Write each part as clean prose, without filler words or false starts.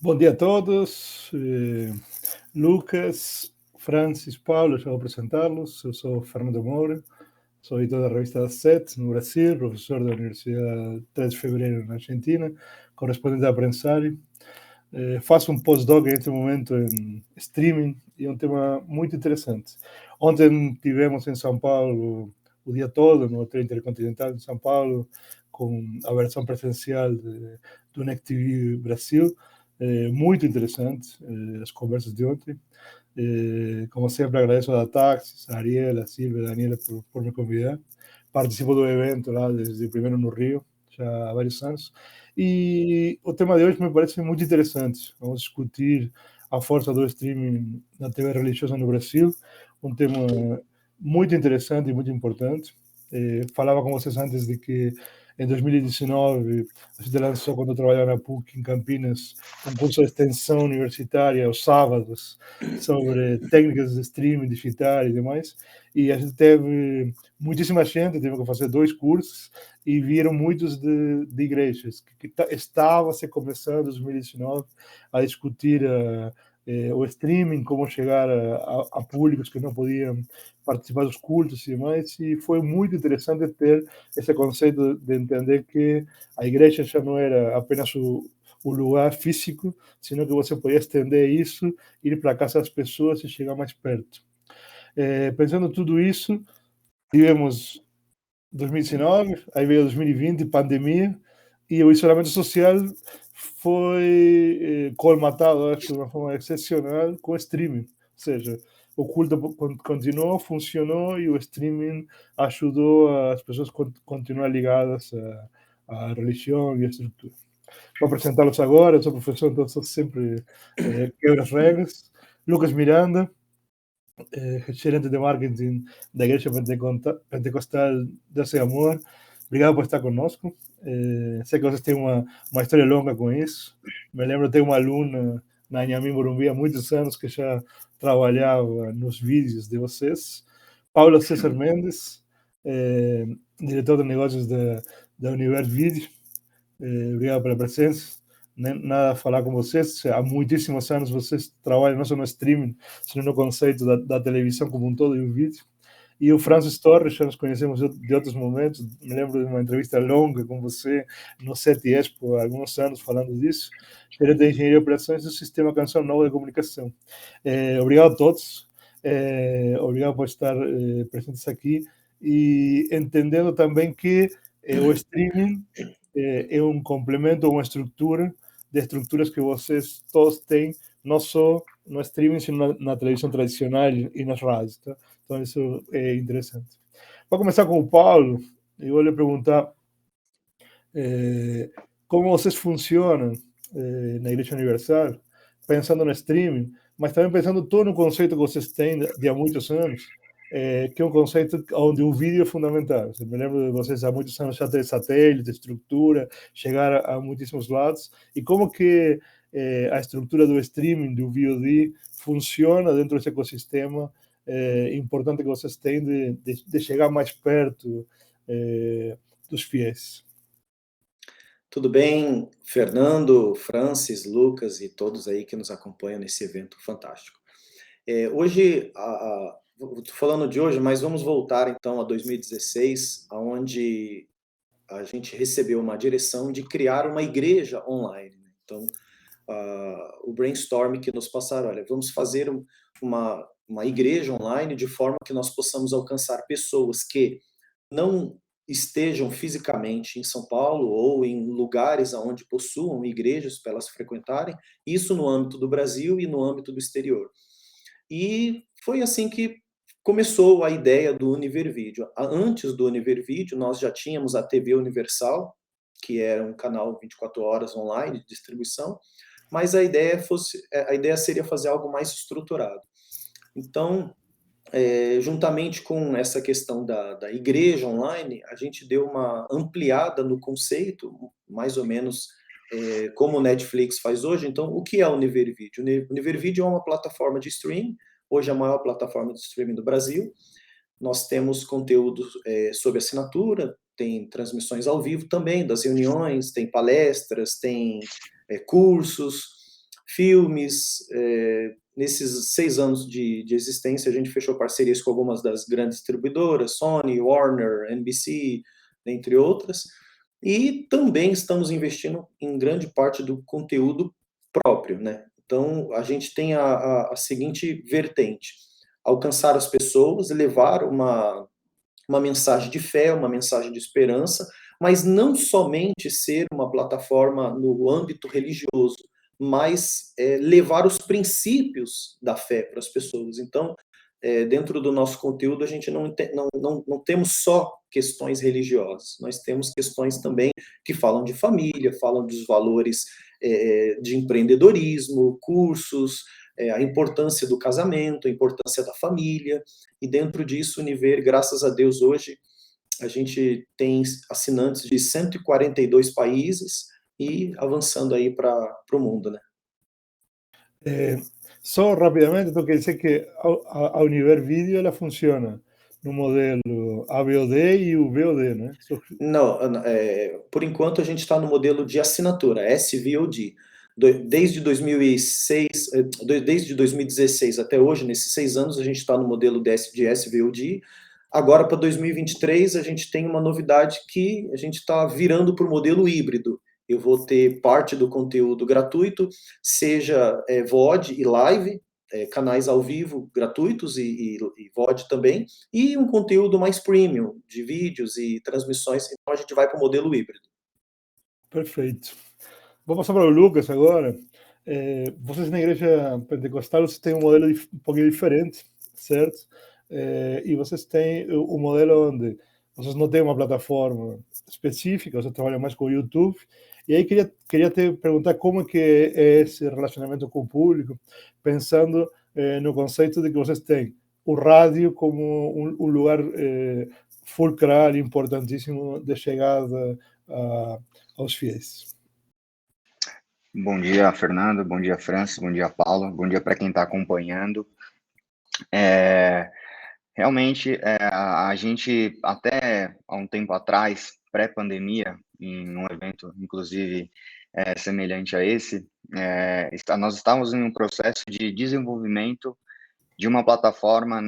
Bom dia a todos. Lucas, Francis, Paulo, já vou apresentá-los. Eu sou Fernando Moura, sou editor da revista Set, no Brasil, professor da Universidade 3 de Fevereiro, na Argentina, correspondente da Prensari. Faço um postdoc neste momento em streaming e é um tema muito interessante. Ontem tivemos em São Paulo o dia todo, no Hotel Intercontinental de São Paulo, com a versão presencial do NEC TV Brasil. Muito interessante as conversas de ontem. Como sempre, agradeço a Taxis, a Ariel, a Silvia, a Daniela por me convidar. Participo do evento lá desde o primeiro no Rio, já há vários anos. E o tema de hoje me parece muito interessante. Vamos discutir a força do streaming na TV religiosa no Brasil, um tema muito interessante e muito importante. Falava com vocês antes de que em 2019 a gente lançou, quando eu trabalhava na PUC em Campinas, um curso de extensão universitária aos sábados sobre técnicas de streaming digital e demais, e a gente teve muitíssima gente, teve que fazer 2 cursos, e viram muitos de igrejas que estava se começando em 2019 a discutir o streaming, como chegar a públicos que não podiam participar dos cultos e demais, e foi muito interessante ter esse conceito de entender que a igreja já não era apenas o lugar físico, sino que você podia estender isso, ir para a casa das pessoas e chegar mais perto. Pensando tudo isso, tivemos 2019, aí veio 2020, pandemia, e o isolamento social foi colmatado, acho, de uma forma excepcional com o streaming. Ou seja, o culto continuou, funcionou, e o streaming ajudou as pessoas a continuar ligadas à religião e à estrutura. Vou apresentá-los agora. Eu sou professor, então sou sempre quebro as regras. Lucas Miranda, gerente de marketing da Igreja Pentecostal Deus e Amor. Obrigado por estar conosco. Sei que vocês têm uma história longa com isso. Me lembro de ter uma aluna na Inhamim Morumbi há muitos anos que já trabalhava nos vídeos de vocês. Paulo César Mendes, diretor de negócios da Universo Vídeo. Obrigado pela presença. Nada a falar com vocês. Há muitíssimos anos vocês trabalham não só no streaming, sino no conceito da televisão como um todo e o vídeo. E o Francis Torres, já nos conhecemos de outros momentos. Me lembro de uma entrevista longa com você no Set Expo há alguns anos falando disso. Gerente de Engenharia e Operações do Sistema Canção Nova de Comunicação. Obrigado a todos. Obrigado por estar presentes aqui e entendendo também que o streaming é um complemento, uma estrutura de estruturas que vocês todos têm, não só no streaming, sino na televisão tradicional e nas rádios. Tá? Então, isso é interessante. Para começar com o Paulo, eu vou lhe perguntar como vocês funcionam na Igreja Universal, pensando no streaming, mas também pensando todo no conceito que vocês têm de há muitos anos, que é um conceito onde o vídeo é fundamental. Eu me lembro de vocês há muitos anos já ter satélite, estrutura, chegar a muitíssimos lados, e como que a estrutura do streaming, do VOD, funciona dentro desse ecossistema importante que vocês têm de chegar mais perto dos fiéis. Tudo bem, Fernando, Francis, Lucas e todos aí que nos acompanham nesse evento fantástico. Hoje, estou falando de hoje, mas vamos voltar então a 2016, onde a gente recebeu uma direção de criar uma igreja online. Então, o brainstorm que nos passaram, olha, vamos fazer uma igreja online de forma que nós possamos alcançar pessoas que não estejam fisicamente em São Paulo ou em lugares onde possuam igrejas para elas frequentarem, isso no âmbito do Brasil e no âmbito do exterior. E foi assim que começou a ideia do Univervídeo. Antes do Univervídeo, nós já tínhamos a TV Universal, que era um canal 24 horas online de distribuição, mas a ideia seria fazer algo mais estruturado. Então, juntamente com essa questão da igreja online, a gente deu uma ampliada no conceito, mais ou menos como o Netflix faz hoje. Então, o que é o Univervídeo? O Univervídeo é uma plataforma de streaming, hoje a maior plataforma de streaming do Brasil. Nós temos conteúdo sob assinatura, tem transmissões ao vivo também das reuniões, tem palestras, tem cursos, filmes. Nesses 6 anos de existência, a gente fechou parcerias com algumas das grandes distribuidoras, Sony, Warner, NBC, entre outras, e também estamos investindo em grande parte do conteúdo próprio, né? Então, a gente tem a seguinte vertente: alcançar as pessoas, levar uma mensagem de fé, uma mensagem de esperança, mas não somente ser uma plataforma no âmbito religioso, mas levar os princípios da fé para as pessoas. Então, dentro do nosso conteúdo, a gente não temos só questões religiosas, nós temos questões também que falam de família, falam dos valores de empreendedorismo, cursos, a importância do casamento, a importância da família, e dentro disso, Univer, graças a Deus, hoje, a gente tem assinantes de 142 países e avançando aí para o mundo, né? Só rapidamente, então quer dizer que a Univer Video ela funciona no modelo AVOD e o VOD, né? Não, por enquanto a gente está no modelo de assinatura, SVOD. Desde 2006, desde 2016 até hoje, nesses 6 anos, a gente está no modelo de SVOD. Agora, para 2023, a gente tem uma novidade que a gente está virando para o modelo híbrido. Eu vou ter parte do conteúdo gratuito, seja VOD e live, canais ao vivo gratuitos e VOD também, e um conteúdo mais premium, de vídeos e transmissões. Então a gente vai para o modelo híbrido. Perfeito. Vou passar para o Lucas agora. Vocês na igreja pentecostal vocês têm um modelo um pouquinho diferente, certo? E vocês têm um modelo onde vocês não têm uma plataforma específica, vocês trabalham mais com o YouTube. E aí queria te perguntar como é que é esse relacionamento com o público, pensando no conceito de que vocês têm o rádio como um lugar fulcral, importantíssimo de chegada aos fiéis. Bom dia, Fernando. Bom dia, Francis. Bom dia, Paulo. Bom dia para quem está acompanhando. Realmente, a gente, até há um tempo atrás, pré-pandemia, em um evento, inclusive, semelhante a esse, nós estávamos em um processo de desenvolvimento de uma plataforma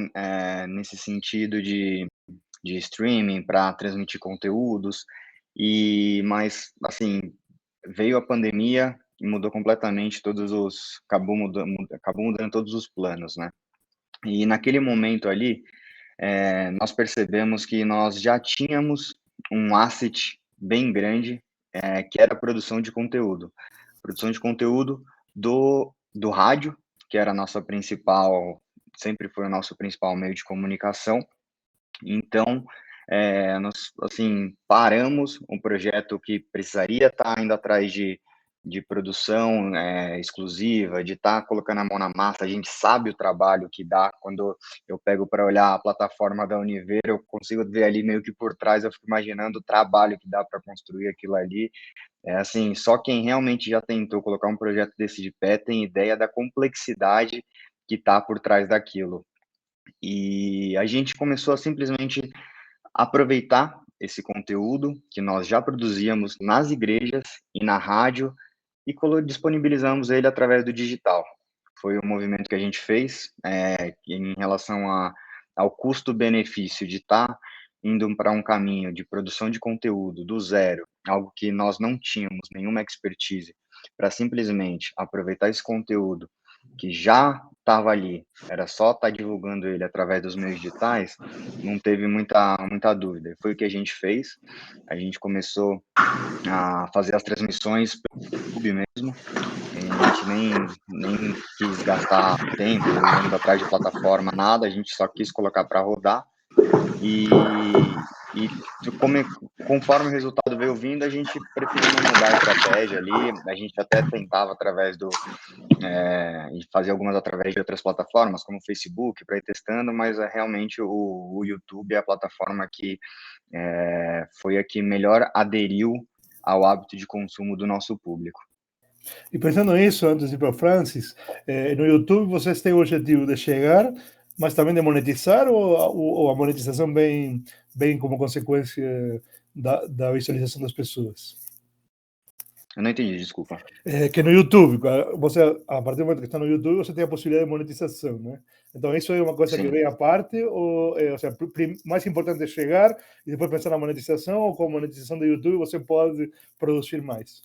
nesse sentido de streaming para transmitir conteúdos, mas, assim, veio a pandemia e mudou completamente acabou mudando todos os planos, né? E naquele momento ali, nós percebemos que nós já tínhamos um asset bem grande, que era a produção de conteúdo. Produção de conteúdo do rádio, que era a nossa principal, sempre foi o nosso principal meio de comunicação. Então, nós, assim, paramos um projeto que precisaria estar indo atrás de produção exclusiva, de estar colocando a mão na massa. A gente sabe o trabalho que dá. Quando eu pego para olhar a plataforma da Univer, eu consigo ver ali meio que por trás, eu fico imaginando o trabalho que dá para construir aquilo ali. Assim, só quem realmente já tentou colocar um projeto desse de pé tem ideia da complexidade que está por trás daquilo. E a gente começou a simplesmente aproveitar esse conteúdo que nós já produzíamos nas igrejas e na rádio e disponibilizamos ele através do digital. Foi um movimento que a gente fez em relação ao custo-benefício de estar indo para um caminho de produção de conteúdo do zero, algo que nós não tínhamos nenhuma expertise, para simplesmente aproveitar esse conteúdo que já estava ali, era só estar divulgando ele através dos meios digitais, não teve muita dúvida. Foi o que a gente fez. A gente começou a fazer as transmissões pelo YouTube mesmo. A gente nem quis gastar tempo indo atrás de plataforma, nada. A gente só quis colocar para rodar. E conforme o resultado veio vindo, a gente preferiu não mudar a estratégia ali. A gente até tentava através e fazer algumas através de outras plataformas, como o Facebook, para ir testando, mas realmente o YouTube é a plataforma que foi a que melhor aderiu ao hábito de consumo do nosso público. E pensando nisso, antes de ir para Francis, no YouTube vocês têm o objetivo de chegar, mas também de monetizar, ou a monetização vem como consequência da visualização das pessoas? Eu não entendi, desculpa. Que no YouTube, você, a partir do momento que está no YouTube, você tem a possibilidade de monetização, né? Então, isso é uma coisa que Sim. vem à parte, ou seja, mais importante é chegar e depois pensar na monetização, ou com a monetização do YouTube você pode produzir mais?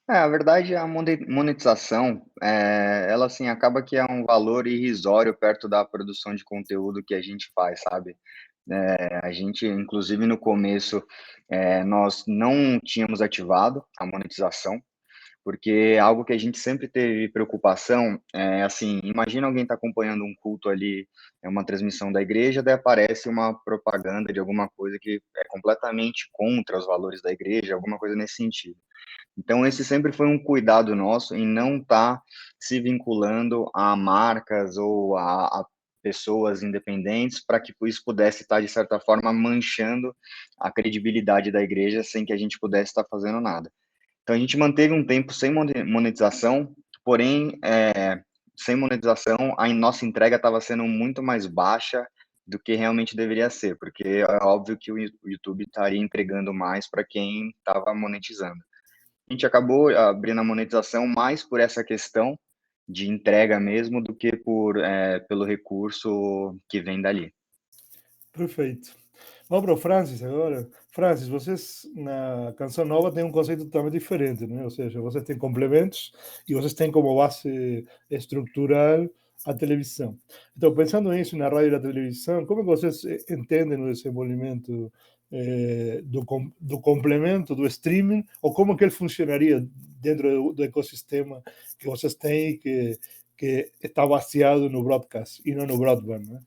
A verdade, a monetização, ela assim acaba que é um valor irrisório perto da produção de conteúdo que a gente faz, sabe? A gente, inclusive no começo, nós não tínhamos ativado a monetização, porque é algo que a gente sempre teve preocupação é assim, imagina alguém está acompanhando um culto ali, é uma transmissão da igreja, daí aparece uma propaganda de alguma coisa que é completamente contra os valores da igreja, alguma coisa nesse sentido. Então, esse sempre foi um cuidado nosso em não estar se vinculando a marcas ou a pessoas independentes para que isso pudesse estar, de certa forma, manchando a credibilidade da igreja sem que a gente pudesse estar fazendo nada. Então, a gente manteve um tempo sem monetização, porém, sem monetização, a nossa entrega estava sendo muito mais baixa do que realmente deveria ser, porque é óbvio que o YouTube estaria entregando mais para quem estava monetizando. A gente acabou abrindo a monetização mais por essa questão de entrega mesmo do que pelo recurso que vem dali. Perfeito. Vamos para o Francis agora. Francis, vocês na Canção Nova têm um conceito totalmente diferente, né? Ou seja, vocês têm complementos e vocês têm como base estrutural a televisão. Então, pensando nisso, na rádio e na televisão, como é que vocês entendem o desenvolvimento do complemento, do streaming, ou como que ele funcionaria dentro do ecossistema que vocês têm que está baseado no broadcast e não no broadband, né?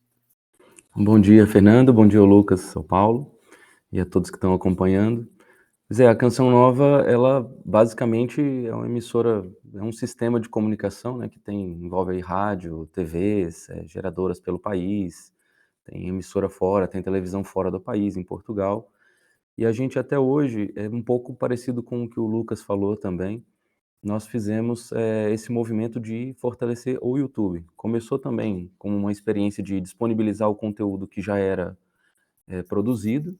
Bom dia, Fernando. Bom dia, Lucas, São Paulo, e a todos que estão acompanhando. Zé, a Canção Nova, ela basicamente é uma emissora, é um sistema de comunicação, né, que envolve aí rádio, TVs, geradoras pelo país, tem emissora fora, tem televisão fora do país, em Portugal. E a gente até hoje é um pouco parecido com o que o Lucas falou também. Nós fizemos esse movimento de fortalecer o YouTube. Começou também com uma experiência de disponibilizar o conteúdo que já era produzido,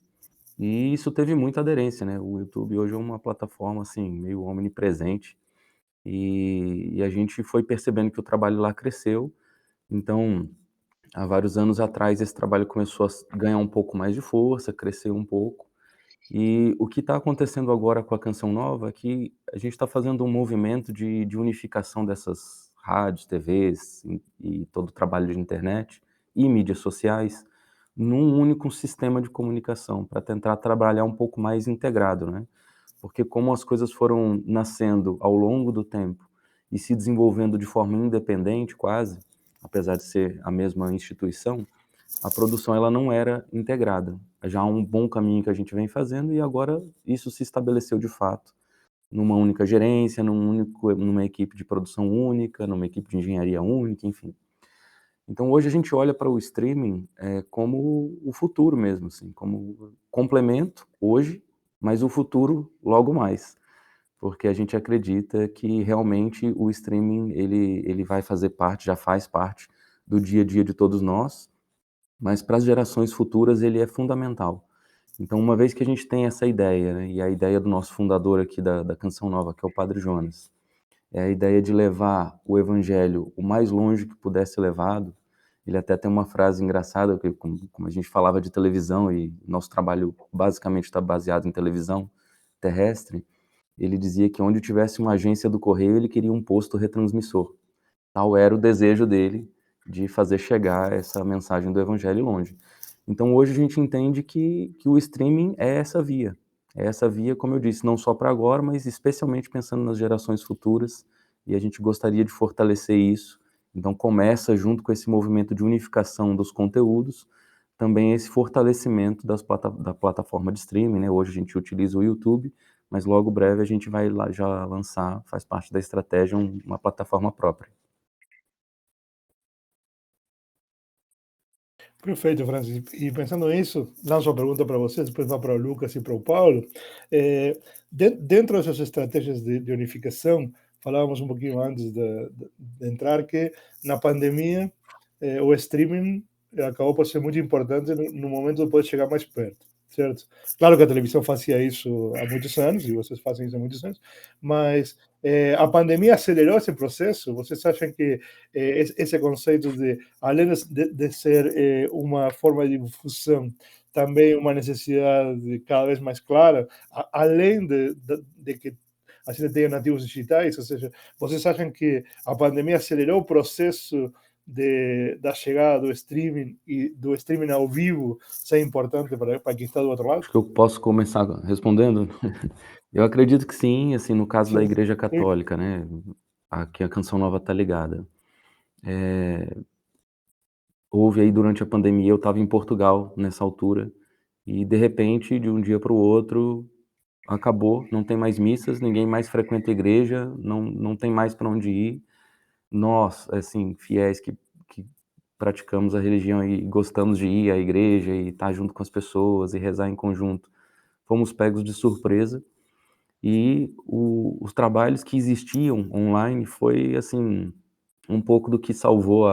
e isso teve muita aderência, né? O YouTube hoje é uma plataforma assim meio omnipresente, e a gente foi percebendo que o trabalho lá cresceu. Então, há vários anos atrás, esse trabalho começou a ganhar um pouco mais de força, crescer um pouco. E o que está acontecendo agora com a Canção Nova é que a gente está fazendo um movimento de unificação dessas rádios, TVs e todo o trabalho de internet e mídias sociais num único sistema de comunicação, para tentar trabalhar um pouco mais integrado, né? Porque como as coisas foram nascendo ao longo do tempo e se desenvolvendo de forma independente quase, apesar de ser a mesma instituição, a produção ela não era integrada. Já há um bom caminho que a gente vem fazendo e agora isso se estabeleceu de fato numa única gerência, numa equipe de produção única, numa equipe de engenharia única, enfim. Então hoje a gente olha para o streaming como o futuro mesmo, assim, como complemento hoje, mas o futuro logo mais, porque a gente acredita que realmente o streaming ele vai fazer parte, já faz parte do dia a dia de todos nós, mas para as gerações futuras ele é fundamental. Então, uma vez que a gente tem essa ideia, né, e a ideia do nosso fundador aqui da Canção Nova, que é o Padre Jonas, é a ideia de levar o evangelho o mais longe que puder ser levado. Ele até tem uma frase engraçada, que como a gente falava de televisão, e nosso trabalho basicamente está baseado em televisão terrestre, ele dizia que onde tivesse uma agência do correio, ele queria um posto retransmissor. Tal era o desejo dele de fazer chegar essa mensagem do evangelho longe. Então hoje a gente entende que o streaming é essa via. É essa via, como eu disse, não só para agora, mas especialmente pensando nas gerações futuras, e a gente gostaria de fortalecer isso. Então começa junto com esse movimento de unificação dos conteúdos, também esse fortalecimento da plataforma de streaming, né? Hoje a gente utiliza o YouTube, mas logo breve a gente vai lá já lançar, faz parte da estratégia, uma plataforma própria. Perfeito, Francis. E pensando nisso, lanço a pergunta para vocês, depois vai para o Lucas e para o Paulo. Dentro dessas estratégias de unificação, falávamos um pouquinho antes de entrar que na pandemia o streaming acabou por ser muito importante no momento de poder chegar mais perto. certo? Claro que a televisão fazia isso há muitos anos, e vocês fazem isso há muitos anos, mas a pandemia acelerou esse processo? Vocês acham que esse conceito de, além de ser uma forma de difusão, também uma necessidade cada vez mais clara, além de que a gente tenha nativos digitais, ou seja, vocês acham que a pandemia acelerou o processo da chegada do streaming e do streaming ao vivo ser importante para quem está do outro lado? Acho que eu posso começar respondendo. Eu acredito que sim, assim, no caso da Sim, Igreja sim. Católica, né, que a Canção Nova está ligada. Houve aí durante a pandemia, eu estava em Portugal nessa altura, e de repente, de um dia para o outro, acabou, não tem mais missas, ninguém mais frequenta a igreja, não tem mais para onde ir. Nós, assim, fiéis que praticamos a religião e gostamos de ir à igreja e estar junto com as pessoas e rezar em conjunto, fomos pegos de surpresa, e os trabalhos que existiam online foi, assim, um pouco do que salvou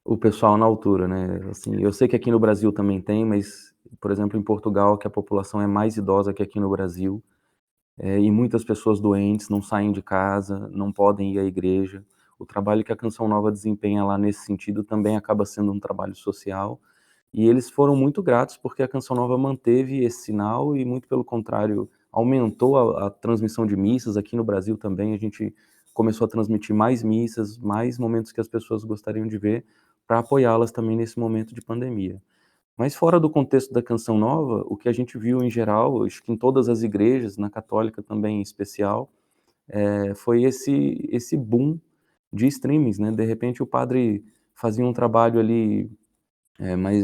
o pessoal na altura, né? Assim, eu sei que aqui no Brasil também tem, mas, por exemplo, em Portugal, que a população é mais idosa que aqui no Brasil, e muitas pessoas doentes não saem de casa, não podem ir à igreja. O trabalho que a Canção Nova desempenha lá nesse sentido também acaba sendo um trabalho social. E eles foram muito gratos porque a Canção Nova manteve esse sinal e, muito pelo contrário, aumentou a transmissão de missas. Aqui no Brasil também a gente começou a transmitir mais missas, mais momentos que as pessoas gostariam de ver, para apoiá-las também nesse momento de pandemia. Mas fora do contexto da Canção Nova, o que a gente viu em geral, acho que em todas as igrejas, na católica também em especial, foi esse boom de streamings, né? De repente o padre fazia um trabalho ali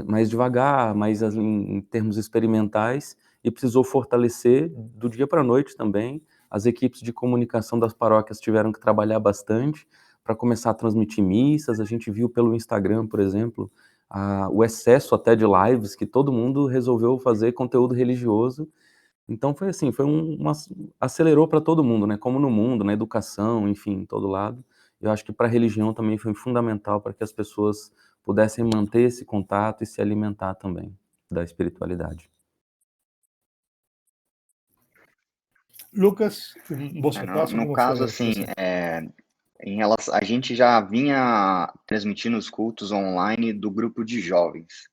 mais devagar, mais em termos experimentais, e precisou fortalecer do dia para a noite também. As equipes de comunicação das paróquias tiveram que trabalhar bastante para começar a transmitir missas. A gente viu pelo Instagram, por exemplo, o excesso até de lives, que todo mundo resolveu fazer conteúdo religioso. Então foi assim, acelerou para todo mundo, né, como no mundo, na educação, enfim, em todo lado. Eu acho que para a religião também foi fundamental para que as pessoas pudessem manter esse contato e se alimentar também da espiritualidade. Lucas, em vosso No, caso, no como caso, foi assim, essa? em relação, a gente já vinha transmitindo os cultos online do grupo de jovens.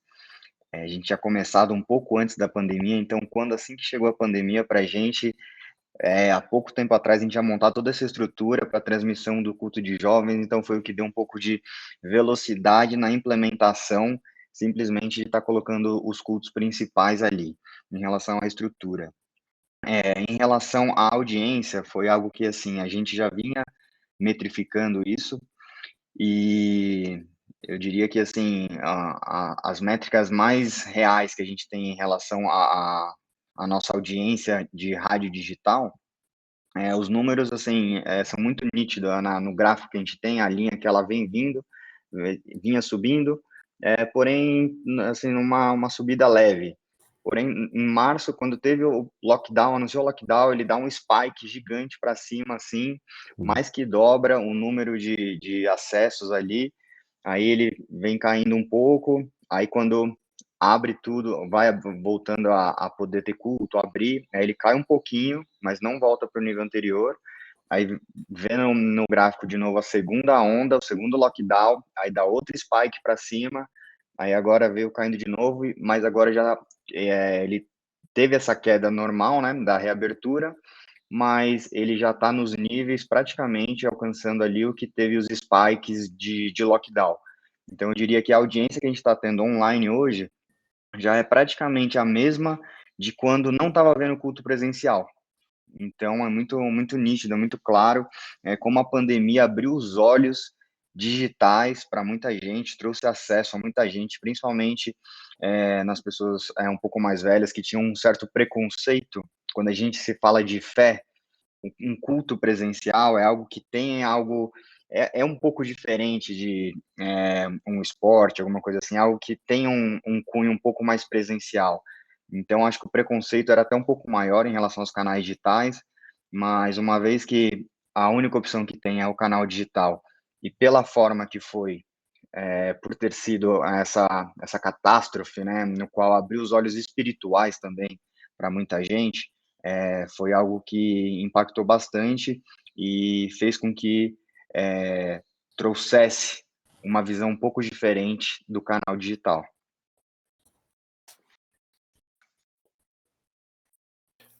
A gente tinha começado um pouco antes da pandemia, então quando assim que chegou a pandemia para a gente, há pouco tempo atrás a gente ia montar toda essa estrutura para a transmissão do culto de jovens, então foi o que deu um pouco de velocidade na implementação, simplesmente de estar colocando os cultos principais ali, em relação à estrutura. Em relação à audiência, foi algo que assim a gente já vinha metrificando isso, e eu diria que assim as métricas mais reais que a gente tem em relação à nossa audiência de rádio digital, os números, assim, são muito nítidos no gráfico que a gente tem, a linha que ela vem vindo, vinha subindo, porém, assim, uma subida leve. Porém, em março, quando teve o lockdown, anunciou o lockdown, ele dá um spike gigante para cima, assim, mais que dobra o número de acessos ali, aí ele vem caindo um pouco, aí quando abre tudo, vai voltando a poder ter culto, abrir, aí ele cai um pouquinho, mas não volta para o nível anterior, aí vendo no gráfico de novo a segunda onda, o segundo lockdown, aí dá outro spike para cima, aí agora veio caindo de novo, mas agora já ele teve essa queda normal, né, da reabertura, mas ele já está nos níveis praticamente alcançando ali o que teve os spikes de lockdown. Então, eu diria que a audiência que a gente está tendo online hoje já é praticamente a mesma de quando não estava havendo culto presencial. Então, é muito nítido, é muito claro como a pandemia abriu os olhos digitais para muita gente, trouxe acesso a muita gente, principalmente nas pessoas um pouco mais velhas que tinham um certo preconceito quando a gente se fala de fé. Um culto presencial é algo que tem algo um pouco diferente de um esporte, alguma coisa assim, algo que tem um cunho um pouco mais presencial. Então, acho que o preconceito era até um pouco maior em relação aos canais digitais, mas uma vez que a única opção que tem é o canal digital, e pela forma que foi por ter sido essa catástrofe, né, no qual abriu os olhos espirituais também para muita gente, foi algo que impactou bastante e fez com que trouxesse uma visão um pouco diferente do canal digital.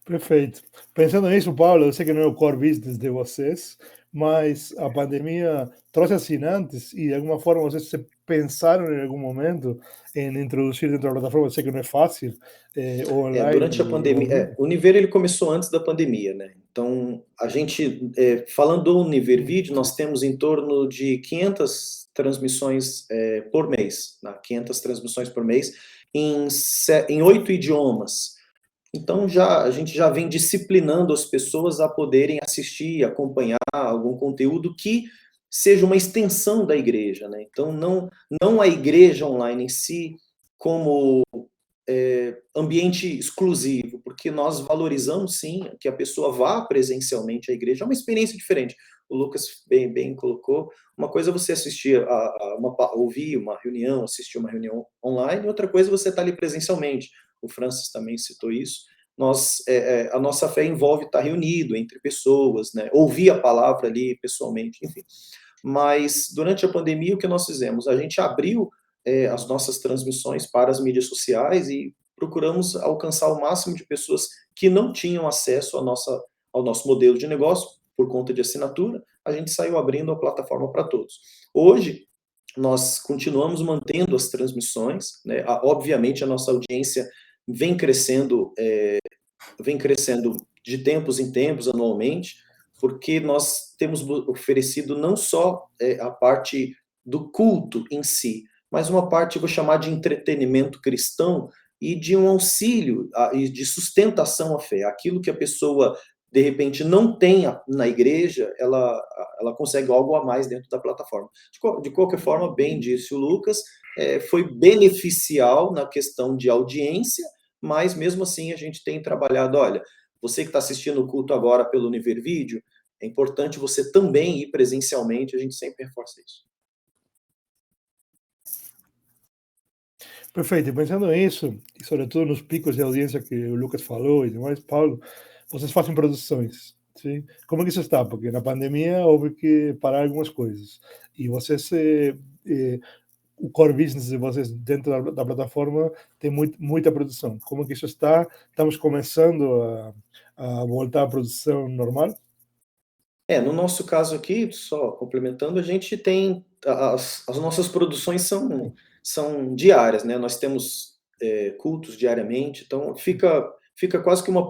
Perfeito. Pensando nisso, Paulo, eu sei que não é o core business de vocês, mas a pandemia trouxe assinantes e, de alguma forma, vocês se pensaram em algum momento em introduzir dentro da plataforma? Eu sei que não é fácil, online Durante a e ao pandemia, vivo. o Niver ele começou antes da pandemia, né? Então, a gente, falando do Niver Vídeo, nós temos em torno de 500 transmissões por mês, né? 500 transmissões por mês em 8 idiomas. Então, a gente já vem disciplinando as pessoas a poderem assistir, acompanhar algum conteúdo que seja uma extensão da igreja, né? Então, não a igreja online em si como ambiente exclusivo, porque nós valorizamos, sim, que a pessoa vá presencialmente à igreja, é uma experiência diferente. O Lucas bem colocou, uma coisa é você assistir ouvir uma reunião, assistir uma reunião online, outra coisa é você estar ali presencialmente. O Francis também citou isso. A nossa fé envolve estar reunido entre pessoas, né? Ouvir a palavra ali pessoalmente, enfim. Mas durante a pandemia, o que nós fizemos? A gente abriu as nossas transmissões para as mídias sociais e procuramos alcançar o máximo de pessoas que não tinham acesso ao nosso modelo de negócio por conta de assinatura. A gente saiu abrindo a plataforma para todos. Hoje, nós continuamos mantendo as transmissões, né? Obviamente, a nossa audiência vem crescendo de tempos em tempos, anualmente, porque nós temos oferecido não só a parte do culto em si, mas uma parte, vou chamar de entretenimento cristão e de um auxílio e de sustentação à fé. Aquilo que a pessoa, de repente, não tem na igreja, ela consegue algo a mais dentro da plataforma. De qualquer forma, bem disse o Lucas, foi beneficial na questão de audiência, mas mesmo assim a gente tem trabalhado, olha, você que está assistindo o culto agora pelo Niver Vídeo, é importante você também ir presencialmente, a gente sempre reforça isso. Perfeito. E pensando nisso, e sobretudo nos picos de audiência que o Lucas falou e demais, Paulo, vocês fazem produções, sim? Como é que isso está? Porque na pandemia houve que parar algumas coisas. E vocês, o core business de vocês dentro da plataforma tem muita produção. Como é que isso está? Estamos começando a voltar à produção normal? No nosso caso aqui, só complementando, a gente tem as nossas produções são diárias, né? Nós temos cultos diariamente, então fica quase que uma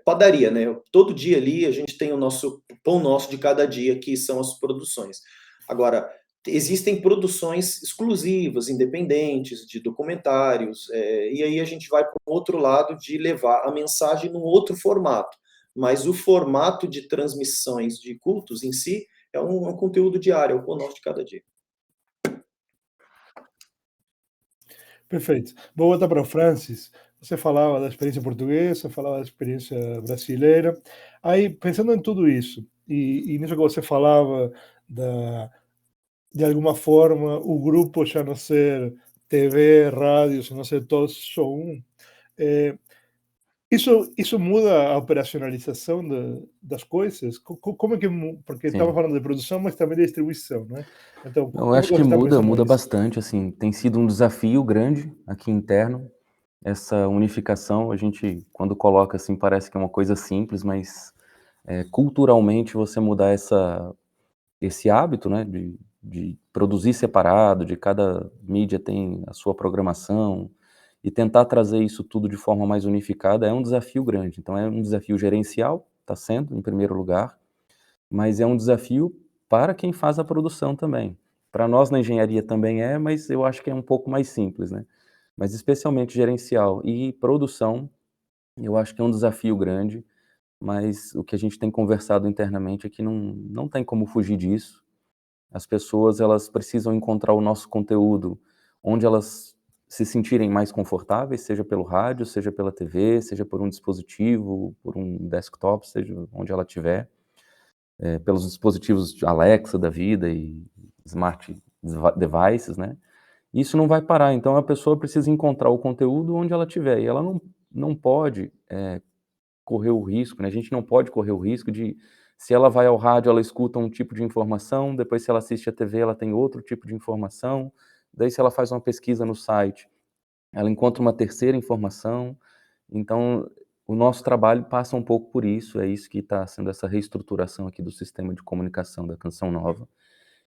padaria, né? Todo dia ali a gente tem o nosso pão nosso de cada dia, que são as produções. Agora, existem produções exclusivas, independentes, de documentários, e aí a gente vai para o outro lado de levar a mensagem num outro formato. Mas o formato de transmissões de cultos em si é um conteúdo diário, é o pão nosso de cada dia. Perfeito. Vou voltar para o Francis. Você falava da experiência portuguesa, falava da experiência brasileira. Aí, pensando em tudo isso, e nisso que você falava, de alguma forma, o grupo já não ser TV, rádio, não ser todos só um, isso muda a operacionalização das coisas? Como é que... Porque estava falando de produção, mas também de distribuição, né? Então, Eu acho como que você está pensando muda nisso? bastante, assim, tem sido um desafio grande aqui interno, essa unificação. A gente, quando coloca assim, parece que é uma coisa simples, mas culturalmente você mudar esse hábito, né, de produzir separado, de cada mídia tem a sua programação, e tentar trazer isso tudo de forma mais unificada é um desafio grande. Então é um desafio gerencial, está sendo, em primeiro lugar, mas é um desafio para quem faz a produção também. Para nós na engenharia também mas eu acho que é um pouco mais simples, né? Mas especialmente gerencial e produção, eu acho que é um desafio grande, mas o que a gente tem conversado internamente é que não tem como fugir disso. As pessoas, elas precisam encontrar o nosso conteúdo onde elas se sentirem mais confortáveis, seja pelo rádio, seja pela TV, seja por um dispositivo, por um desktop, seja onde ela estiver, pelos dispositivos Alexa da vida e Smart devices, né? Isso não vai parar, então a pessoa precisa encontrar o conteúdo onde ela estiver, e ela não pode correr o risco, né? A gente não pode correr o risco de, se ela vai ao rádio, ela escuta um tipo de informação, depois se ela assiste a TV, ela tem outro tipo de informação, daí se ela faz uma pesquisa no site, ela encontra uma terceira informação. Então, o nosso trabalho passa um pouco por isso, é isso que está sendo essa reestruturação aqui do sistema de comunicação da Canção Nova,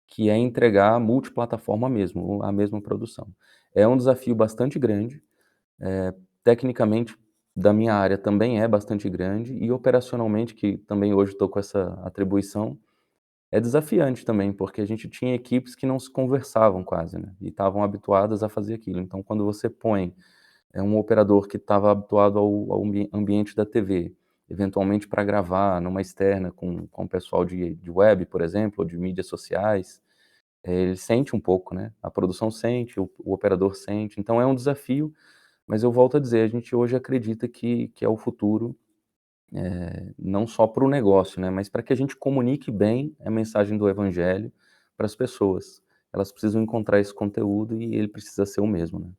que é entregar multiplataforma mesmo, a mesma produção. É um desafio bastante grande, tecnicamente, da minha área também é bastante grande, e operacionalmente, que também hoje estou com essa atribuição, é desafiante também, porque a gente tinha equipes que não se conversavam quase, né? E estavam habituadas a fazer aquilo. Então, quando você põe um operador que estava habituado ao ambiente da TV, eventualmente para gravar numa externa com o pessoal de web, por exemplo, ou de mídias sociais, ele sente um pouco, né? A produção sente, o operador sente. Então, é um desafio, mas eu volto a dizer, a gente hoje acredita que é o futuro, não só para o negócio, né, mas para que a gente comunique bem a mensagem do evangelho para as pessoas. Elas precisam encontrar esse conteúdo e ele precisa ser o mesmo, né.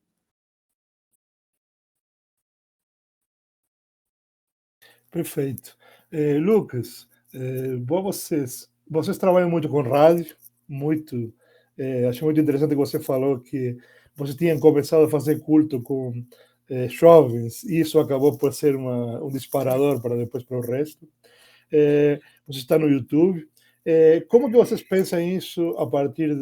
Perfeito. Lucas, vocês trabalham muito com rádio, muito. Acho muito interessante que você falou que vocês tinham começado a fazer culto com jovens, e isso acabou por ser um disparador para depois para o resto. Você está no YouTube. Como que vocês pensam isso a partir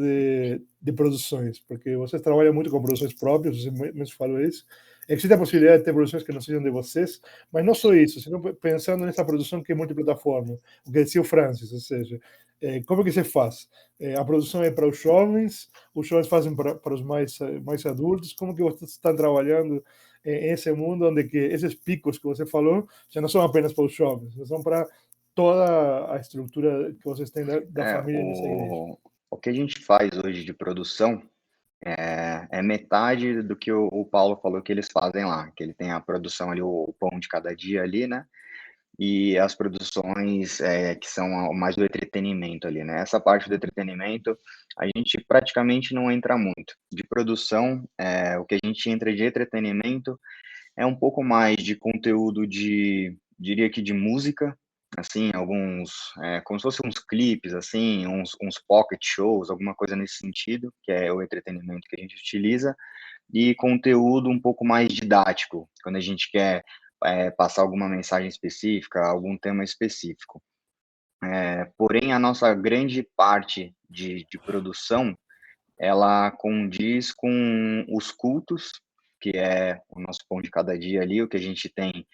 de produções? Porque vocês trabalham muito com produções próprias, você mesmo falou isso. Existe a possibilidade de ter produções que não sejam de vocês, mas não só isso, senão pensando nessa produção que é multiplataforma, o que dizia o Francis, ou seja, como que se faz? A produção é para os jovens fazem para os mais adultos, como que vocês estão trabalhando em esse mundo onde que esses picos que você falou já não são apenas para os jovens, são para toda a estrutura que vocês têm da família nessa igreja? O que a gente faz hoje de produção é metade do que o Paulo falou que eles fazem lá, que ele tem a produção ali, o pão de cada dia ali, né? E as produções que são mais do entretenimento ali, né? Essa parte do entretenimento a gente praticamente não entra muito. De produção, o que a gente entra de entretenimento é um pouco mais de conteúdo diria que de música, assim, alguns, como se fossem uns clipes, assim, uns pocket shows, alguma coisa nesse sentido, que é o entretenimento que a gente utiliza, e conteúdo um pouco mais didático, quando a gente quer passar alguma mensagem específica, algum tema específico. Porém, a nossa grande parte de produção, ela condiz com os cultos, que é o nosso pão de cada dia ali, o que a gente tem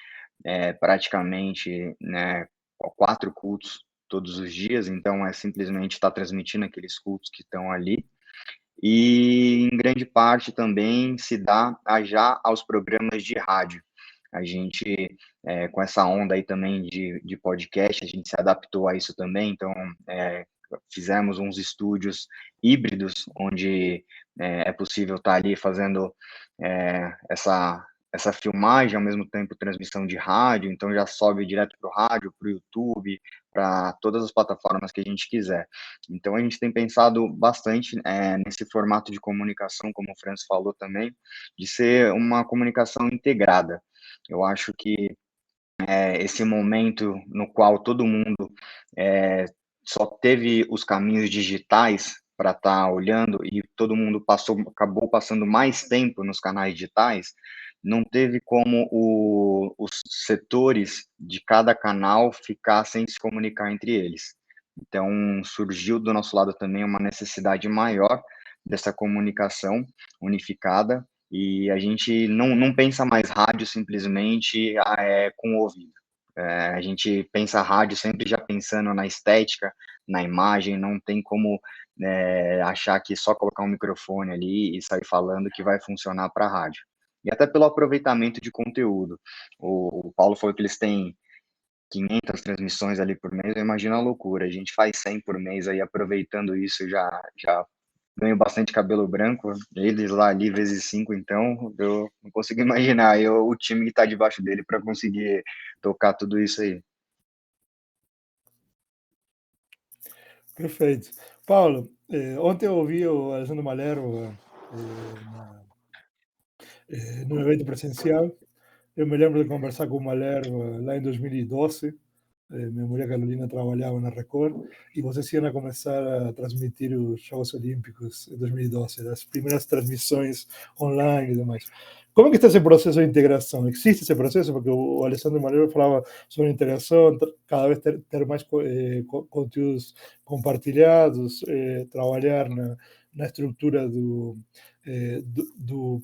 praticamente, né, 4 cultos todos os dias, então é simplesmente estar transmitindo aqueles cultos que estão ali. E em grande parte também se dá já aos programas de rádio. A gente, com essa onda aí também de podcast, a gente se adaptou a isso também, então fizemos uns estúdios híbridos, onde é possível estar ali fazendo essa filmagem, ao mesmo tempo transmissão de rádio, então já sobe direto para o rádio, para o YouTube, para todas as plataformas que a gente quiser. Então a gente tem pensado bastante nesse formato de comunicação, como o Francis falou também, de ser uma comunicação integrada. Eu acho que esse momento no qual todo mundo só teve os caminhos digitais para estar olhando e todo mundo acabou passando mais tempo nos canais digitais, não teve como os setores de cada canal ficassem se comunicar entre eles. Então, surgiu do nosso lado também uma necessidade maior dessa comunicação unificada, e a gente não pensa mais rádio simplesmente com o ouvido. A gente pensa rádio sempre já pensando na estética, na imagem, não tem como achar que só colocar um microfone ali e sair falando que vai funcionar para rádio. E até pelo aproveitamento de conteúdo. O Paulo falou que eles têm 500 transmissões ali por mês, eu imagino a loucura. A gente faz 100 por mês aí, aproveitando isso, já ganho bastante cabelo branco. Eles lá ali vezes 5, então eu não consigo imaginar o time que está debaixo dele para conseguir tocar tudo isso aí. Perfeito. Paulo, Ontem eu ouvi o Alessandro Malerba num evento presencial. Eu me lembro de conversar com o Malerba lá em 2012. Minha mulher Carolina trabalhava na Record e vocês iam começar a transmitir os Jogos Olímpicos em 2012, as primeiras transmissões online e demais. Como é que está esse processo de integração? Existe esse processo? Porque o Alessandro Maneiro falava sobre integração, cada vez ter mais conteúdos compartilhados, trabalhar na estrutura do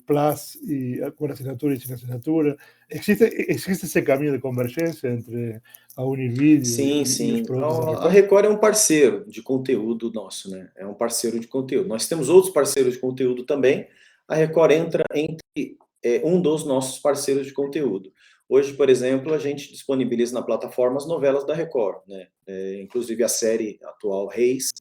Plus e com assinatura e sem assinatura. Existe esse caminho de convergência entre a Univídeo Sim, e os sim. produtos da A Record? Record é um parceiro de conteúdo nosso, né? É um parceiro de conteúdo. Nós temos outros parceiros de conteúdo também. A Record entra entre um dos nossos parceiros de conteúdo. Hoje, por exemplo, a gente disponibiliza na plataforma as novelas da Record, né? Inclusive a série atual Reis,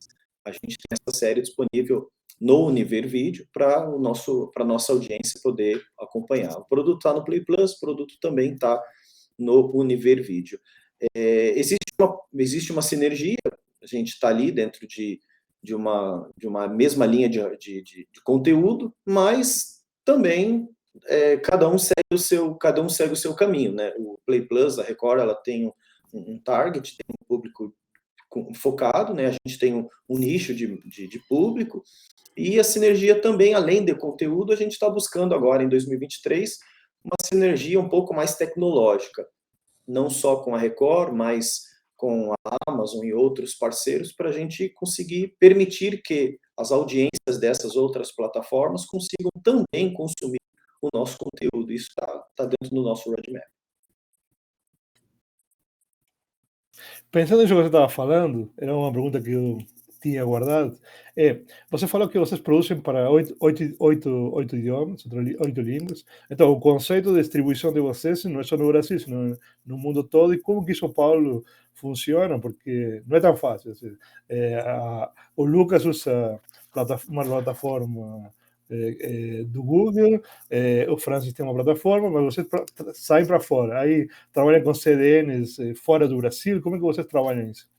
a gente tem essa série disponível no Univer Vídeo para a nossa audiência poder acompanhar. O produto está no Play Plus, o produto também está no Univer Vídeo. Existe uma sinergia, a gente está ali dentro de uma mesma linha de conteúdo, mas também cada um segue o seu caminho, né? O Play Plus, a Record, ela tem um target, tem um público focado, né? A gente tem um nicho de público, e a sinergia também, além de conteúdo, a gente está buscando agora, em 2023, uma sinergia um pouco mais tecnológica, não só com a Record, mas com a Amazon e outros parceiros, para a gente conseguir permitir que as audiências dessas outras plataformas consigam também consumir o nosso conteúdo. Isso está dentro do nosso roadmap. Pensando nisso que você estava falando, era uma pergunta que eu tinha guardado. Você falou que vocês produzem para oito idiomas, 8 línguas. Então, o conceito de distribuição de vocês não é só no Brasil, sino no mundo todo. E como que São Paulo funciona? Porque não é tão fácil. O Lucas usa uma plataforma do Google, o Francis tem uma plataforma, mas vocês saem para fora. Aí trabalham com CDNs fora do Brasil. Como é que vocês trabalham isso?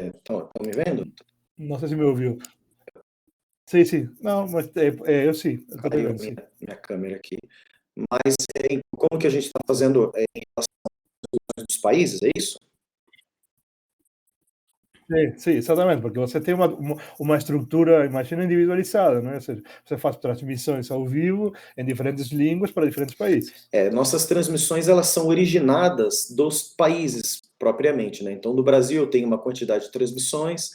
Estão me vendo? Não sei se me ouviu. Sim, sim. Não, mas eu sim. Eu Caiu minha câmera aqui. Mas como que a gente está fazendo em relação aos países, é isso? Sim, exatamente, porque você tem uma estrutura, imagina, individualizada, né? Ou seja, você faz transmissões ao vivo em diferentes línguas para diferentes países. Nossas transmissões, elas são originadas dos países propriamente, né? Então, no Brasil tem uma quantidade de transmissões,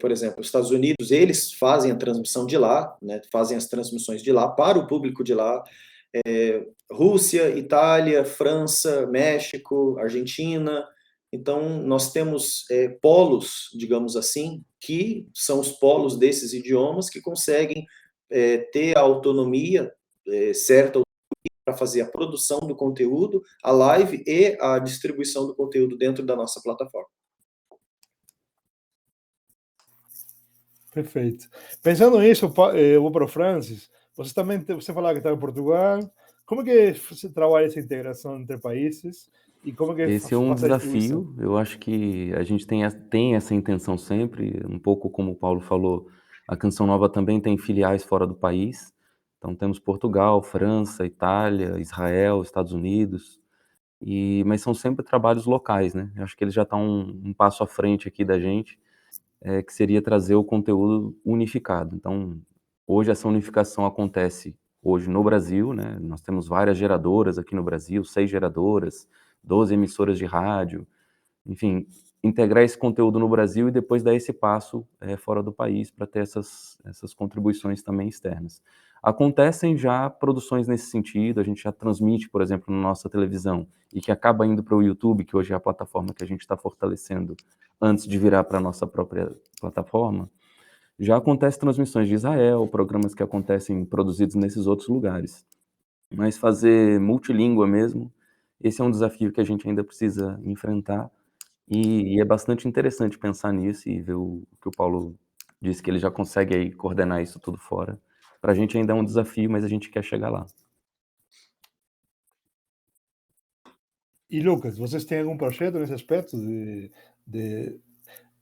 por exemplo, os Estados Unidos, eles fazem a transmissão de lá, né? Fazem as transmissões de lá para o público de lá. Rússia, Itália, França, México, Argentina. Então, nós temos polos, digamos assim, que são os polos desses idiomas que conseguem ter a autonomia, certa para fazer a produção do conteúdo, a live e a distribuição do conteúdo dentro da nossa plataforma. Perfeito. Pensando nisso, eu vou para o Francis. Você falava que está em Portugal. Como é que você trabalha essa integração entre países? E como é que Esse é um faz a distribuição? desafio. Eu acho que a gente tem essa intenção sempre, um pouco como o Paulo falou, a Canção Nova também tem filiais fora do país. Então temos Portugal, França, Itália, Israel, Estados Unidos, mas são sempre trabalhos locais, né? Eu acho que eles já estão um passo à frente aqui da gente, que seria trazer o conteúdo unificado. Então, hoje essa unificação acontece hoje no Brasil, né? Nós temos várias geradoras aqui no Brasil, 6 geradoras, 12 emissoras de rádio, enfim, integrar esse conteúdo no Brasil e depois dar esse passo fora do país para ter essas contribuições também externas. Acontecem já produções nesse sentido, a gente já transmite, por exemplo, na nossa televisão, e que acaba indo para o YouTube, que hoje é a plataforma que a gente está fortalecendo antes de virar para a nossa própria plataforma. Já acontecem transmissões de Israel, programas que acontecem produzidos nesses outros lugares. Mas fazer multilíngua mesmo, esse é um desafio que a gente ainda precisa enfrentar, e é bastante interessante pensar nisso e ver o que o Paulo disse, que ele já consegue aí coordenar isso tudo fora. Para a gente ainda é um desafio, mas a gente quer chegar lá. E Lucas, vocês têm algum projeto nesse aspecto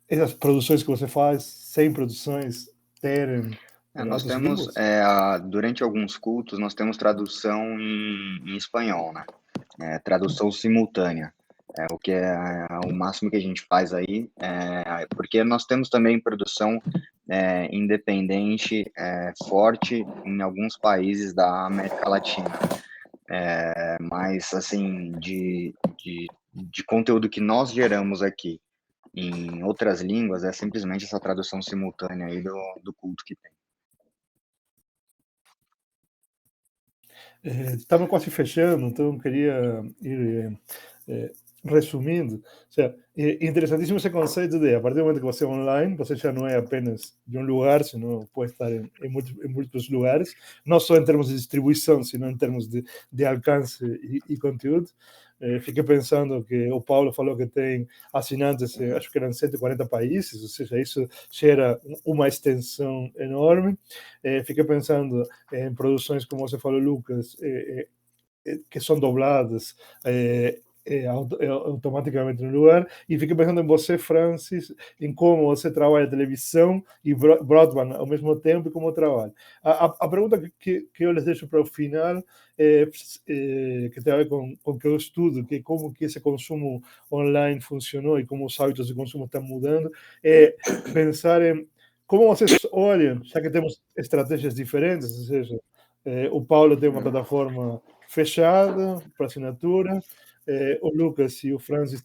essas produções que você faz, 100 produções, terem Nós outras temos, línguas? durante alguns cultos, nós temos tradução em espanhol, né? Tradução simultânea, o que é o máximo que a gente faz aí, porque nós temos também produção independente forte em alguns países da América Latina, mas assim, de conteúdo que nós geramos aqui em outras línguas, é simplesmente essa tradução simultânea aí do culto que tem. Estamos quase fechando, então queria ir resumindo. Ou seja, é interessantíssimo esse conceito de, a partir do momento que você é online, você já não é apenas de um lugar, senão pode estar em múltiplos lugares, não só em termos de distribuição, senão em termos de alcance e conteúdo. Fiquei pensando que o Paulo falou que tem assinantes, acho que eram 140 países, ou seja, isso gera uma extensão enorme. Fiquei pensando em produções, como você falou, Lucas, que são dobladas automaticamente no lugar, e fiquei pensando em você, Francis, em como você trabalha televisão e broadband ao mesmo tempo e como trabalha. A pergunta que eu les deixo para o final, que tem a ver com o que eu estudo, que como que esse consumo online funcionou e como os hábitos de consumo estão mudando, é pensar em como vocês olham, já que temos estratégias diferentes, ou seja, o Paulo tem uma plataforma fechada para assinatura, o Lucas e o Francis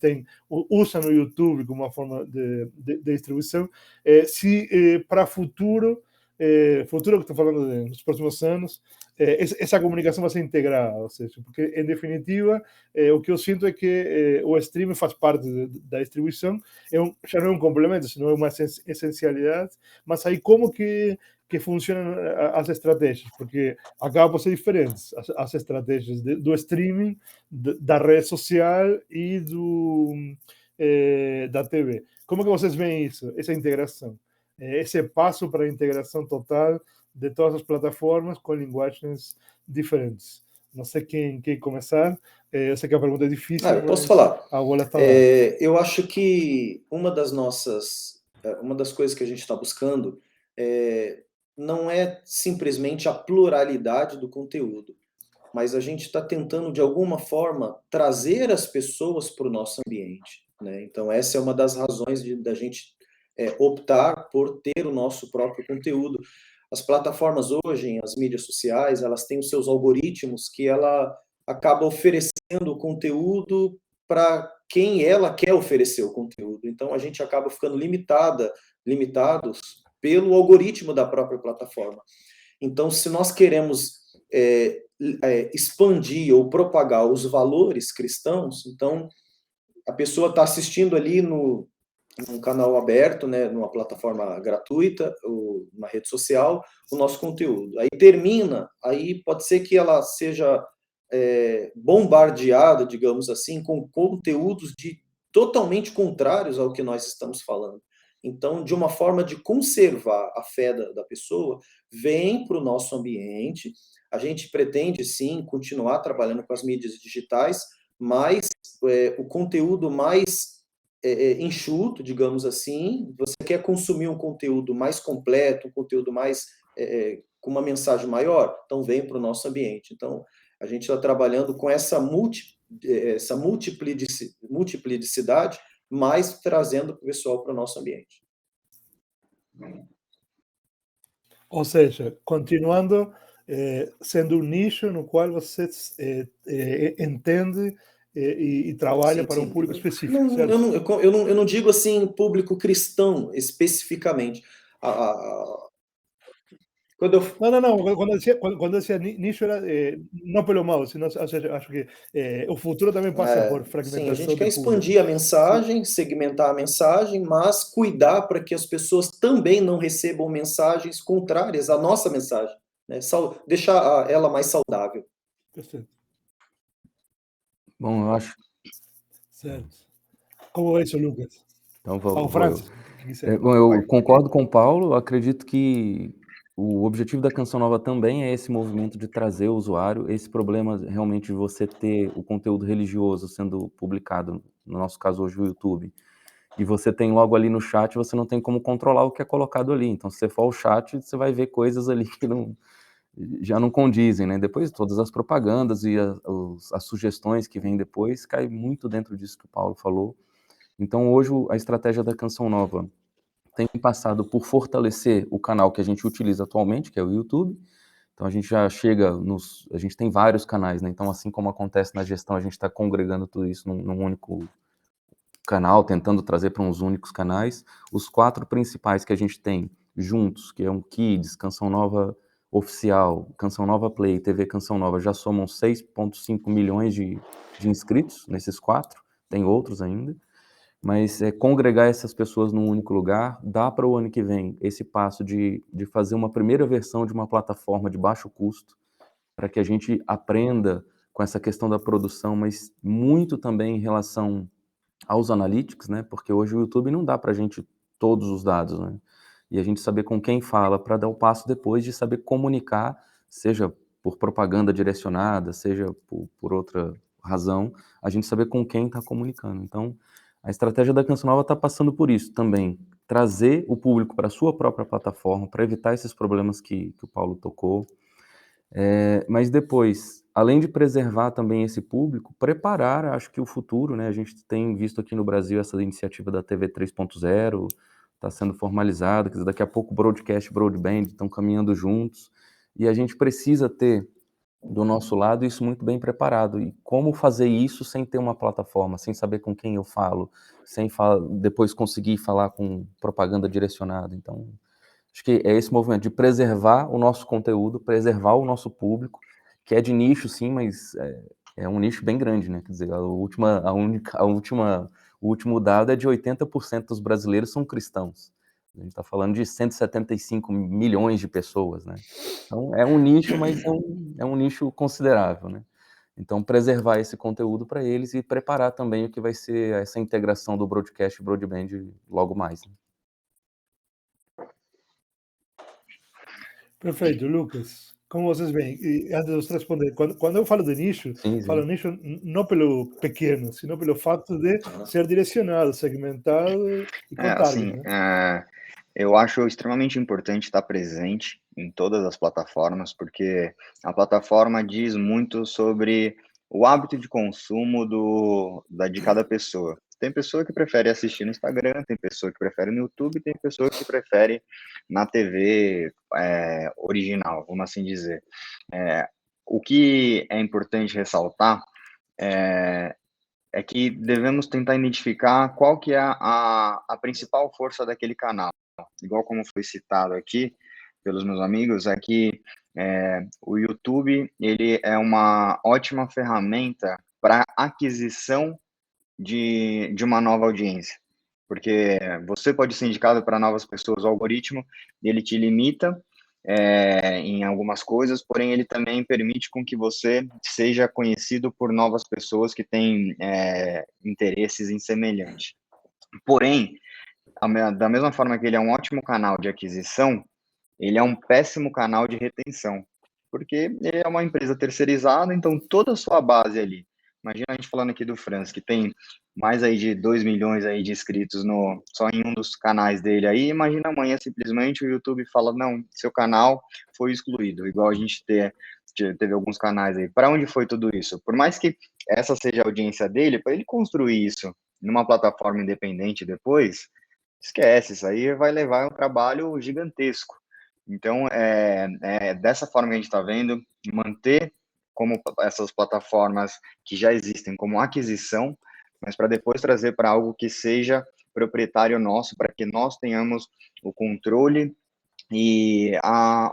usam o YouTube como uma forma de distribuição. Se para futuro que estou falando nos próximos anos, essa comunicação vai ser integrada, ou seja, porque em definitiva o que eu sinto é que o streaming faz parte da distribuição, já não é um complemento, senão é uma essencialidade, mas aí como que funcionam as estratégias, porque acabam por ser diferentes as estratégias do streaming, da rede social e da TV. Como que vocês veem isso, essa integração? Esse passo para a integração total de todas as plataformas com linguagens diferentes. Não sei quem começar. Eu sei que a pergunta é difícil, eu posso falar. A bola está lá. Eu acho que uma das coisas que a gente está buscando não é simplesmente a pluralidade do conteúdo, mas a gente está tentando, de alguma forma, trazer as pessoas para o nosso ambiente, né? Então, essa é uma das razões da gente optar por ter o nosso próprio conteúdo. As plataformas hoje, as mídias sociais, elas têm os seus algoritmos que ela acaba oferecendo o conteúdo para quem ela quer oferecer o conteúdo. Então, a gente acaba ficando limitados pelo algoritmo da própria plataforma. Então, se nós queremos expandir ou propagar os valores cristãos, então a pessoa está assistindo ali num canal aberto, né, numa plataforma gratuita, ou numa rede social, o nosso conteúdo. Aí termina, aí pode ser que ela seja bombardeada, digamos assim, com conteúdos totalmente contrários ao que nós estamos falando. Então, de uma forma de conservar a fé da pessoa, vem para o nosso ambiente. A gente pretende, sim, continuar trabalhando com as mídias digitais, mas o conteúdo mais enxuto, digamos assim, você quer consumir um conteúdo mais completo, um conteúdo mais com uma mensagem maior, então vem para o nosso ambiente. Então, a gente está trabalhando com essa multiplicidade, mas trazendo o pessoal para o nosso ambiente. Ou seja, continuando sendo um nicho no qual você entende e trabalha para um público específico. Eu não digo assim público cristão especificamente. Quando eu dizia nicho era não pelo mal, senão acho que o futuro também passa por fragmentação. Sim, a gente quer expandir a mensagem, segmentar a mensagem, mas cuidar para que as pessoas também não recebam mensagens contrárias à nossa mensagem, né? Deixar ela mais saudável. Perfeito. Bom, eu acho. Certo. Como é isso, Lucas? Então, vou Francis. Bom, eu concordo com o Paulo, acredito que o objetivo da Canção Nova também é esse movimento de trazer o usuário, esse problema realmente de você ter o conteúdo religioso sendo publicado, no nosso caso hoje o YouTube, e você tem logo ali no chat, você não tem como controlar o que é colocado ali. Então, se você for ao chat, você vai ver coisas ali que já não condizem, né? Depois, todas as propagandas e as sugestões que vêm depois, cai muito dentro disso que o Paulo falou. Então, hoje, a estratégia da Canção Nova tem passado por fortalecer o canal que a gente utiliza atualmente, que é o YouTube. Então, a gente já chega a gente tem vários canais, né? Então, assim como acontece na gestão, a gente está congregando tudo isso num único canal, tentando trazer para uns únicos canais. Os 4 principais que a gente tem juntos, que é um Kids, Canção Nova Oficial, Canção Nova Play, TV Canção Nova, já somam 6,5 milhões de inscritos nesses 4, tem outros ainda, mas congregar essas pessoas num único lugar, dá para o ano que vem esse passo de fazer uma primeira versão de uma plataforma de baixo custo, para que a gente aprenda com essa questão da produção, mas muito também em relação aos analytics, né? Porque hoje o YouTube não dá para a gente todos os dados, né? E a gente saber com quem fala para dar o passo depois de saber comunicar, seja por propaganda direcionada, seja por outra razão, a gente saber com quem está comunicando. Então, a estratégia da Canção Nova está passando por isso também, trazer o público para a sua própria plataforma, para evitar esses problemas que o Paulo tocou. Mas depois, além de preservar também esse público, preparar, acho que o futuro, né? A gente tem visto aqui no Brasil essa iniciativa da TV 3.0, está sendo formalizada, quer dizer, daqui a pouco broadcast e broadband estão caminhando juntos, e a gente precisa ter do nosso lado isso muito bem preparado. E como fazer isso sem ter uma plataforma, sem saber com quem eu falo, sem depois conseguir falar com propaganda direcionada. Então, acho que é esse movimento de preservar o nosso conteúdo, preservar o nosso público, que é de nicho, sim, mas é um nicho bem grande, né? Quer dizer, o último dado é de 80% dos brasileiros são cristãos. A gente está falando de 175 milhões de pessoas, né? Então, é um nicho, mas é um nicho considerável, né? Então, preservar esse conteúdo para eles e preparar também o que vai ser essa integração do broadcast e broadband logo mais, né? Perfeito, Lucas. Como vocês veem, e antes de você responder, quando eu falo de nicho, Sim, falo nicho não pelo pequeno, sino pelo fato de ser direcionado, segmentado e com target, Assim, né? eu acho extremamente importante estar presente em todas as plataformas, porque a plataforma diz muito sobre o hábito de consumo de cada pessoa. Tem pessoa que prefere assistir no Instagram, tem pessoa que prefere no YouTube, tem pessoa que prefere na TV original, vamos assim dizer. O que é importante ressaltar é que devemos tentar identificar qual que é a principal força daquele canal. Igual como foi citado aqui pelos meus amigos, é que o YouTube ele é uma ótima ferramenta para aquisição de uma nova audiência, porque você pode ser indicado para novas pessoas, o algoritmo ele te limita em algumas coisas, porém ele também permite com que você seja conhecido por novas pessoas que têm interesses em semelhante. Porém, da mesma forma que ele é um ótimo canal de aquisição, ele é um péssimo canal de retenção, porque ele é uma empresa terceirizada, então toda a sua base ali, imagina a gente falando aqui do Franz, que tem mais aí de 2 milhões aí de inscritos só em um dos canais dele aí, imagina amanhã simplesmente o YouTube fala, não, seu canal foi excluído, igual a gente teve alguns canais aí. Para onde foi tudo isso? Por mais que essa seja a audiência dele, para ele construir isso numa plataforma independente depois, esquece, isso aí vai levar um trabalho gigantesco. Então, dessa forma que a gente está vendo, manter como essas plataformas que já existem como aquisição, mas para depois trazer para algo que seja proprietário nosso, para que nós tenhamos o controle e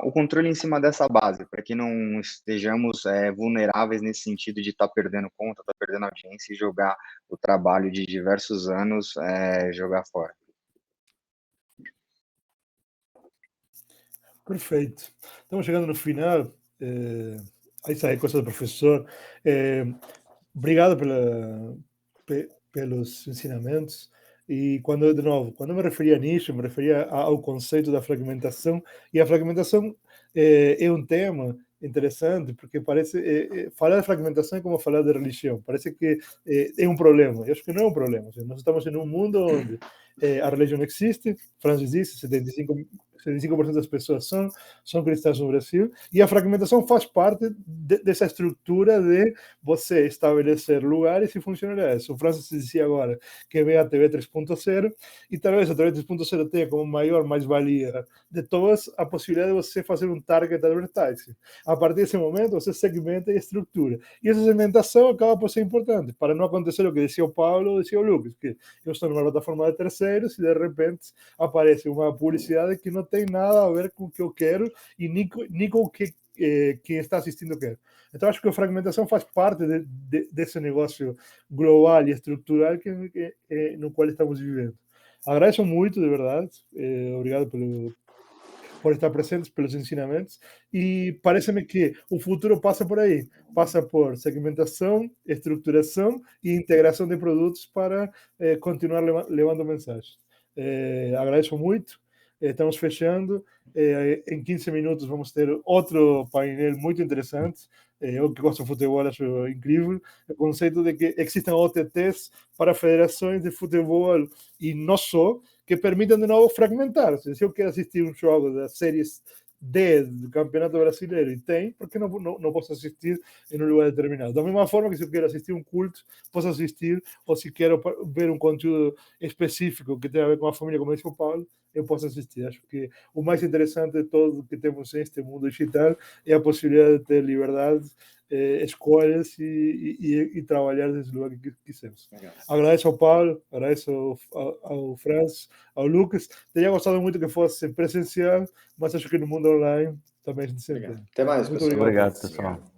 o controle em cima dessa base, para que não estejamos vulneráveis nesse sentido de estar perdendo conta, estar perdendo audiência e jogar o trabalho de diversos anos, jogar fora. Perfeito. Estamos chegando no final. Aí sai coisa do professor. Obrigado pelos ensinamentos. E de novo, quando eu me referia a nicho, me referia ao conceito da fragmentação. E a fragmentação é um tema interessante, porque parece falar de fragmentação é como falar de religião. Parece que é um problema. Eu acho que não é um problema. Nós estamos em um mundo onde a religião existe. Francis disse, 75% das pessoas são cristãs no Brasil, e a fragmentação faz parte dessa estrutura de você estabelecer lugares e funcionalidades. O Francis dizia agora que vê a TV 3.0, e talvez a TV 3.0 tenha como maior mais-valia de todas a possibilidade de você fazer um target advertising. A partir desse momento, você segmenta e estrutura. E essa segmentação acaba por ser importante, para não acontecer o que dizia o Paulo ou dizia o Lucas, que eu estou numa plataforma de terceiros e de repente aparece uma publicidade que não tem nada a ver com o que eu quero e nem com o que quem está assistindo quer. Então, acho que a fragmentação faz parte desse negócio global e estrutural no qual estamos vivendo. Agradeço muito, de verdade. Obrigado por estar presentes, pelos ensinamentos, e parece-me que o futuro passa por aí, passa por segmentação, estruturação e integração de produtos para continuar levando mensagens. Agradeço muito, estamos fechando, em 15 minutos vamos ter outro painel muito interessante. Eu que gosto de futebol acho incrível o conceito de que existem OTTs para federações de futebol e não só, que permitem de novo fragmentar. Se eu quero assistir um jogo das séries D do Campeonato Brasileiro e tem, por que não posso assistir em um lugar determinado? Da mesma forma que se eu quero assistir um culto, posso assistir, ou se quero ver um conteúdo específico que tem a ver com a família, como disse o Paulo, eu posso assistir. Acho que o mais interessante de tudo que temos neste mundo digital é a possibilidade de ter liberdade, escolhas e trabalhar desde o lugar que quisermos. Agradeço ao Paulo, agradeço ao Francis, ao Lucas. Teria gostado muito que fosse presencial, mas acho que no mundo online também a gente se entende. Até mais, muito pessoal. Obrigado, pessoal.